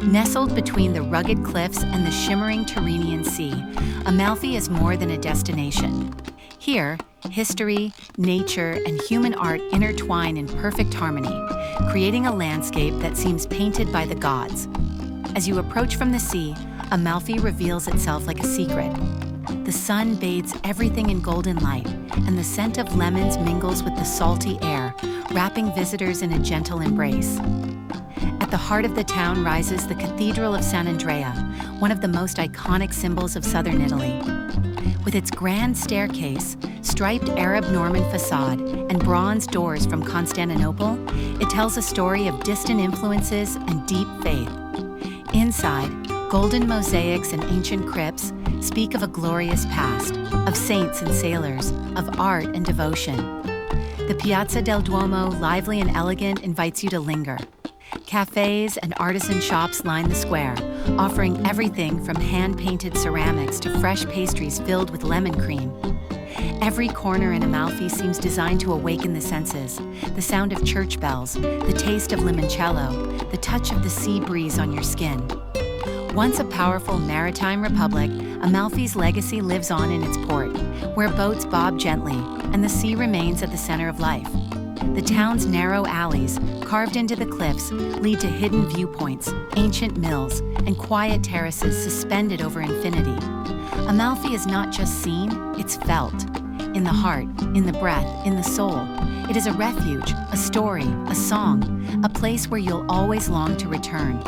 Nestled between the rugged cliffs and the shimmering Tyrrhenian Sea, Amalfi is more than a destination. Here, history, nature, and human art intertwine in perfect harmony, creating a landscape that seems painted by the gods. As you approach from the sea, Amalfi reveals itself like a secret. The sun bathes everything in golden light, and the scent of lemons mingles with the salty air, wrapping visitors in a gentle embrace. At the heart of the town rises the Cathedral of Sant'Andrea, one of the most iconic symbols of southern Italy. With its grand staircase, striped Arab Norman facade, and bronze doors from Constantinople, it tells a story of distant influences and deep faith. Inside, golden mosaics and ancient crypts speak of a glorious past, of saints and sailors, of art and devotion. The Piazza del Duomo, lively and elegant, invites you to linger. Cafes and artisan shops line the square, offering everything from hand-painted ceramics to fresh pastries filled with lemon cream. Every corner in Amalfi seems designed to awaken the senses: the sound of church bells, the taste of limoncello, the touch of the sea breeze on your skin. Once a powerful maritime republic, Amalfi's legacy lives on in its port, where boats bob gently and the sea remains at the center of life. The town's narrow alleys, carved into the cliffs, lead to hidden viewpoints, ancient mills, and quiet terraces suspended over infinity. Amalfi is not just seen, it's felt. In the heart, in the breath, in the soul. It is a refuge, a story, a song, a place where you'll always long to return.